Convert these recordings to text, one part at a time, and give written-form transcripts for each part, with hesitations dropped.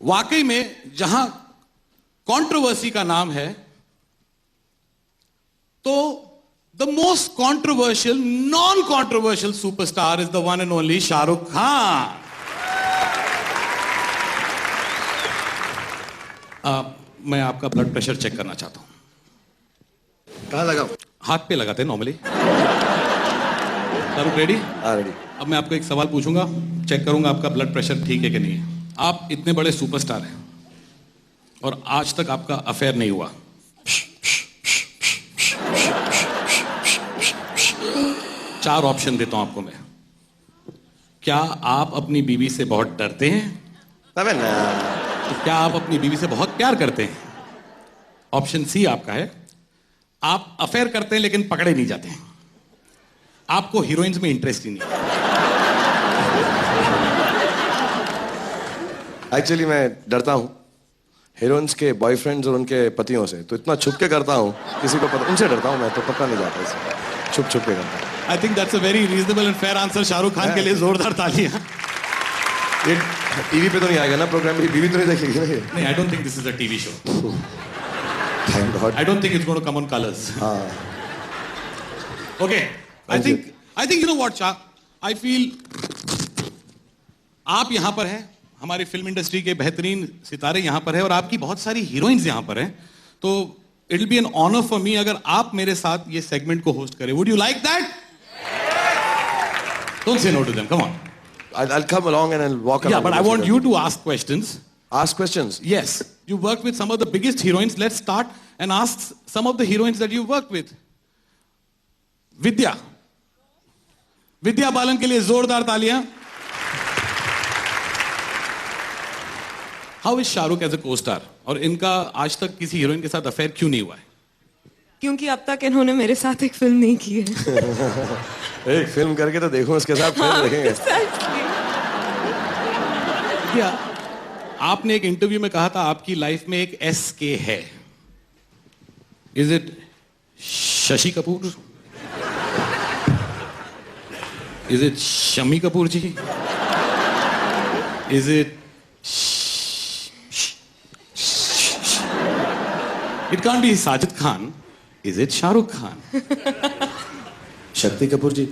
वाकई में जहां कंट्रोवर्सी का नाम है, तो the most controversial non controversial superstar is the one and only Shahrukh Khan. मैं आपका ब्लड प्रेशर चेक करना चाहता हूं। कहां लगाऊं? हाथ पे लगाते हैं नॉर्मली। शाहरुख रेडी? हाँ रेडी। अब मैं आपको एक सवाल पूछूंगा, चेक करूंगा आपका ब्लड प्रेशर ठीक है कि नहीं है। आप इतने बड़े सुपरस्टार हैं और आज तक आपका अफेयर नहीं हुआ। चार ऑप्शन देता हूं आपको मैं। क्या आप अपनी बीवी से बहुत डरते हैं? तबे ना। तो क्या आप अपनी बीवी से बहुत प्यार करते हैं? ऑप्शन सी आपका है, आप अफेयर करते हैं लेकिन पकड़े नहीं जाते हैं। आपको हीरोइंस में इंटरेस्ट ही नहीं। एक्चुअली मैं डरता हूँ हीरोइंस के बॉयफ्रेंड्स और उनके पतियों से, तो इतना छुप के करता हूँ, किसी को पता, उनसे डरता हूँ मैं, तो पता नहीं जाता इसलिए छुप छुप के करता हूँ। I think that's a very reasonable and fair answer. Shahrukh Khan के लिए जोरदार तालियां। ये टीवी पे तो नहीं आएगा ना प्रोग्राम, मेरी बीवी तो नहीं देखेगी ना ये? नहीं, I don't think this is a TV show. Thank God. I don't think it's going to come on Colors. हाँ। Okay, I think you know what, I feel आप यहां पर हैं, हमारी फिल्म इंडस्ट्री के बेहतरीन सितारे यहां पर हैं और आपकी बहुत सारी हीरोइंस यहां पर हैं, तो it will be an honour for me अगर आप मेरे साथ ये सेगमेंट को होस्ट करें। Would you like that? Don't say no to them, come on. I'll come along and I'll walk along. Yeah, but I want you to ask questions. Ask questions? Yes. You worked with some of the biggest heroines. Let's start and ask some of the heroines that you worked with. Vidya. Vidya Balan के लिए जोरदार तालियां। How is Shahrukh as a co-star? और इनका आज तक किसी heroine के साथ अफेयर क्यों नहीं हुआ है? क्योंकि अब तक इन्होंने मेरे साथ एक फिल्म नहीं की है। एक फिल्म करके तो देखो, उसके साथ फिल्म देखेंगे। क्या आपने एक इंटरव्यू में कहा था आपकी लाइफ में एक SK है? Is it Shashi Kapoor? Is it Shammi Kapoor ji? Is it it can't be Sajid Khan? Is it Shahrukh Khan? Shakti Kapoor जी?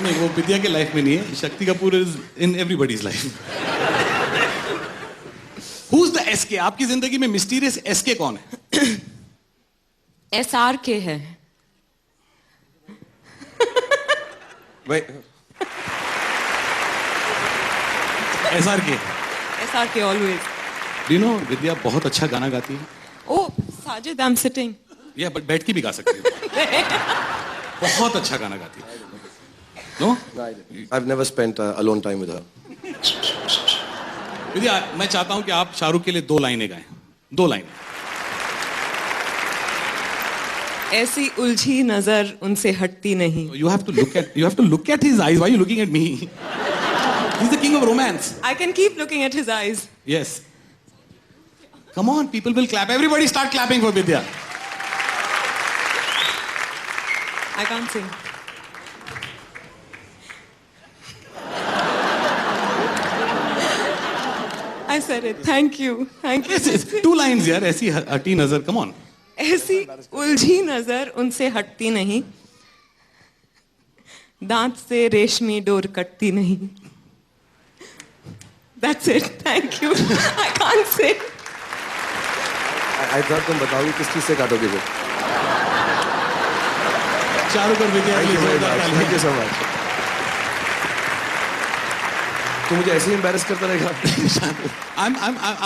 नहीं, वो विद्या के लाइफ में नहीं है। Shakti Kapoor is in everybody's life. Who is the SK? आपकी जिंदगी में मिस्टीरियस SK कौन है? SRK है। SRK always. Do you know विद्या बहुत अच्छा गाना गाती है? Oh, Sajid, I'm sitting. Yeah, but बैठ के भी गा सकती है। बहुत अच्छा गाना गाती है। No? I've never spent alone time with her. विद्या, मैं चाहता हूं कि आप शाहरुख के लिए 2 लाइनें गाएं। 2 लाइन। ऐसी उलझी नजर उनसे हटती नहीं। You have to look at his eyes. Why are you looking at me? He's the king of romance. I can keep looking at his eyes. Yes. Come on, people will clap. Everybody start clapping for Vidya. I can't sing. I said it. Thank you. Thank you. Yes, 2 lines यार, ऐसी हटी नजर, come on. ऐसी उलझी नजर उनसे हटती नहीं, दांत से रेशमी डोर कटती नहीं। That's it. Thank you. I can't say. I thought तुम बताओगी किस चीज से काटोगे फिर? शाहरुख और विद्या के लिए जोरदार तालियां। Thank you so much. तू मुझे ऐसे ही embarrass करता रहेगा?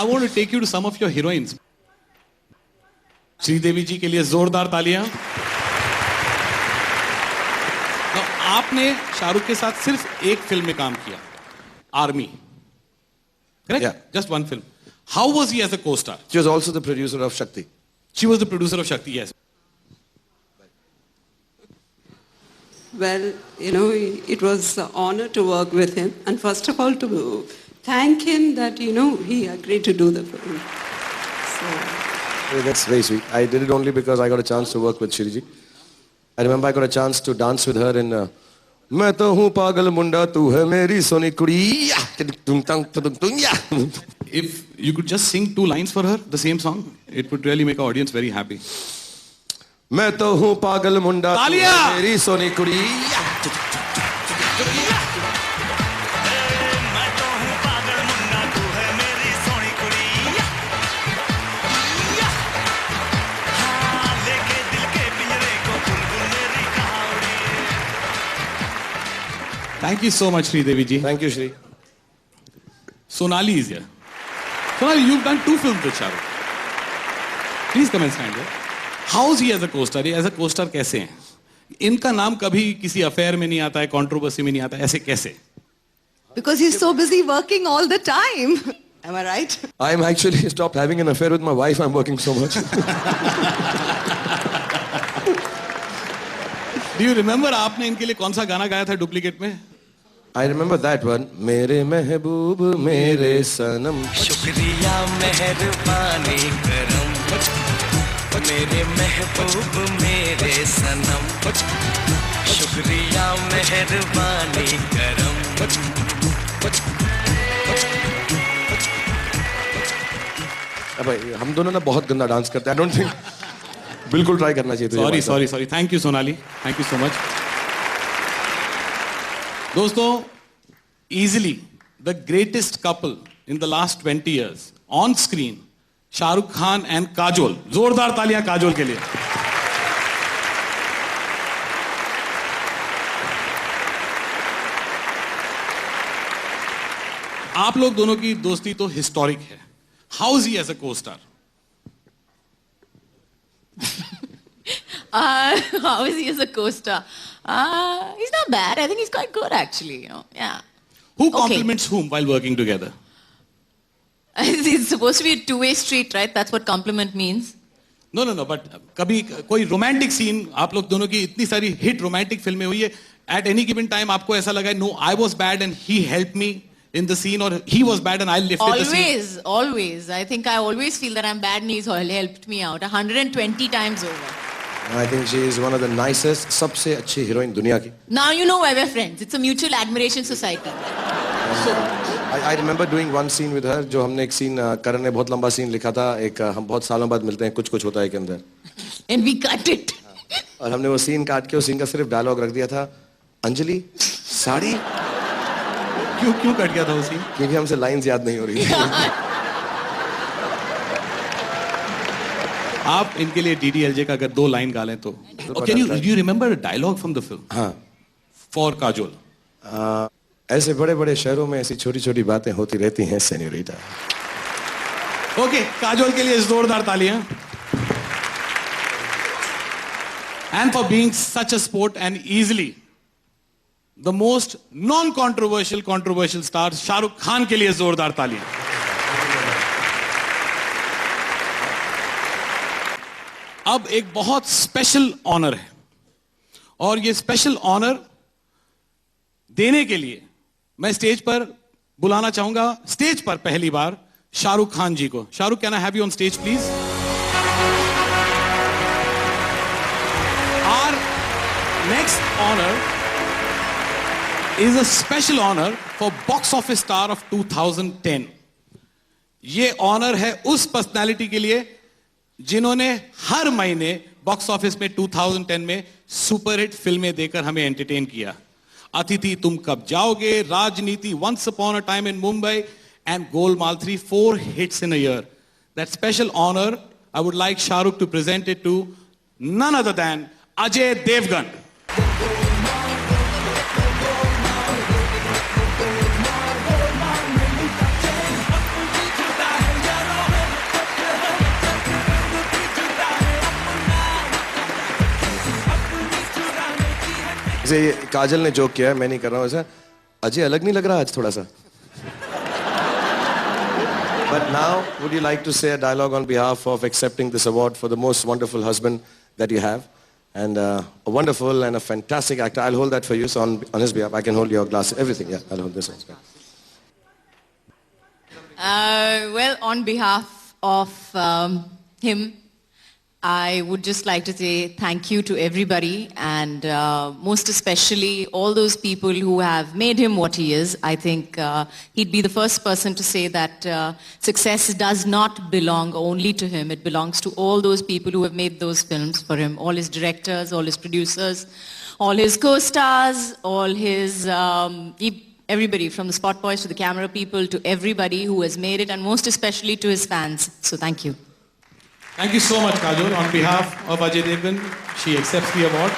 I want to take you to some of your heroines. Sridevi जी के लिए जोरदार तालियां। Now, आपने शाहरुख के साथ सिर्फ एक फिल्म में काम किया, army. Correct? Yeah. Just one film. How was he as a co-star? She was also the producer of Shakti. She was the producer of Shakti, yes. Well, you know, it was an honor to work with him. And first of all, to thank him that, you know, he agreed to do the film. So, That's very sweet. I did it only because I got a chance to work with Shiriji. I remember I got a chance to dance with her in मैं तो हूँ पागल मुंडा तू है मेरी सोनी कुड़ी या If you could just sing 2 lines for her, the same song, it would really make our audience very happy. मैं तो हूँ पागल मुंडा तू तालियां! है मेरी सोनी कुड़ी या मैं तो हूँ पागल मुन्ना तू है मेरी सोनी कुड़ी हाँ लेके दिल के पिंजरे को बुलबुल मेरी कहाँ उड़ी Thank you so much, Sridevi ji. Thank you Shri Sonali is here. Sonali, you've done 2 films with Shah Rukh. Please come and stand here. How's he as a co-star? ये as a co-star कैसे हैं? इनका नाम कभी किसी affair में नहीं आता है, कंट्रोवर्सी में नहीं आता है, ऐसे कैसे? Because he's so busy working all the time. Am I right? I'm actually stopped having an affair with my wife. I'm working so much. Do you remember आपने इनके लिए कौन सा गाना गाया था डुप्लीकेट में? I remember that one. मेरे महबूब मेरे सनम. शुक्रिया मेहरबानी करम मेरे महबूब मेरे सनम शुक्रिया मेहरबानी करम अब हम दोनों ना बहुत गंदा डांस करते हैं. I don't think बिल्कुल ट्राई करना चाहिए तुझे. Sorry thank you Sonali, thank you so much. दोस्तों, easily the greatest couple in the last 20 years on screen, Shahrukh Khan and Kajol. जोरदार तालियां काजोल के लिए. आप लोग दोनों की दोस्ती तो हिस्टोरिक है. How is he as a co-star? How is he as a co-star? He's not bad. I think he's quite good, actually. You know, yeah. Who Okay. compliments whom while working together? It's supposed to be a two-way street, right? That's what compliment means. No but कभी कोई romantic scene, आप लोग दोनों की इतनी सारी hit romantic फिल्में हुई है, एट एनी गिवन टाइम आपको ऐसा लगा no I was bad and he helped me in the scene, or he was bad and I lifted the scene? Always. I think I always feel that I'm bad and he's helped me out 120 times over. I think she is one of the nicest, सबसे अच्छी heroine दुनिया की. Now you know why we're friends. It's a mutual admiration society. I remember doing one scene with her. जो हमने एक scene करण ने बहुत लंबा सीन लिखा था. एक हम बहुत सालों बाद मिलते हैं, कुछ कुछ होता है के अंदर. And we cut it. और हमने वो सीन काट के उस सीन का सिर्फ डायलॉग रख दिया था. अंजलि साड़ी. क्यों कट गया था वो सीन? क्योंकि हमसे लाइंस याद नहीं हो रही थी. आप इनके लिए DDLJ का अगर 2 लाइन गा लें तो. Can you remember dialogue from the film? हाँ. फॉर काजोल. ऐसे बड़े बड़े शहरों में ऐसी छोटी छोटी बातें होती रहती हैं सेन्योरिटा. ओके, काजोल के लिए जोरदार तालियां. And for being such a sport and easily the most non controversial star Shahrukh Khan के लिए जोरदार तालियां. अब एक बहुत स्पेशल ऑनर है और ये स्पेशल ऑनर देने के लिए मैं स्टेज पर बुलाना चाहूंगा, स्टेज पर पहली बार शाहरुख खान जी को. Shahrukh, can I have you on stage please? Our next honour is a special honor for box office star of 2010. ये ऑनर है उस पर्सनालिटी के लिए जिन्होंने हर महीने बॉक्स ऑफिस में 2010 में सुपरहिट फिल्में देकर हमें एंटरटेन किया. अतिथि तुम कब जाओगे, Rajneeti, once upon a time in Mumbai and Golmaal 3, 4 hits in a year. That special honor I would like Shahrukh to present it to none other than Ajay Devgan. जैसे ये काजल ने जोक किया है, मैं नहीं कर रहा हूँ ऐसा. अजय अलग नहीं लग रहा आज थोड़ा सा? But now, would you like to say a dialogue on behalf of accepting this award for the most wonderful husband that you have, and a wonderful and a fantastic actor? I'll hold that for you. So on his behalf, I can hold your glass, everything. Yeah, I'll hold this one. Well, on behalf of him, I would just like to say thank you to everybody, and most especially all those people who have made him what he is. I think he'd be the first person to say that success does not belong only to him. It belongs to all those people who have made those films for him, all his directors, all his producers, all his co-stars, all his... everybody, from the spot boys to the camera people to everybody who has made it, and most especially to his fans. So thank you. Thank you so much, Kajol. On behalf of Ajay Devgan, she accepts the award.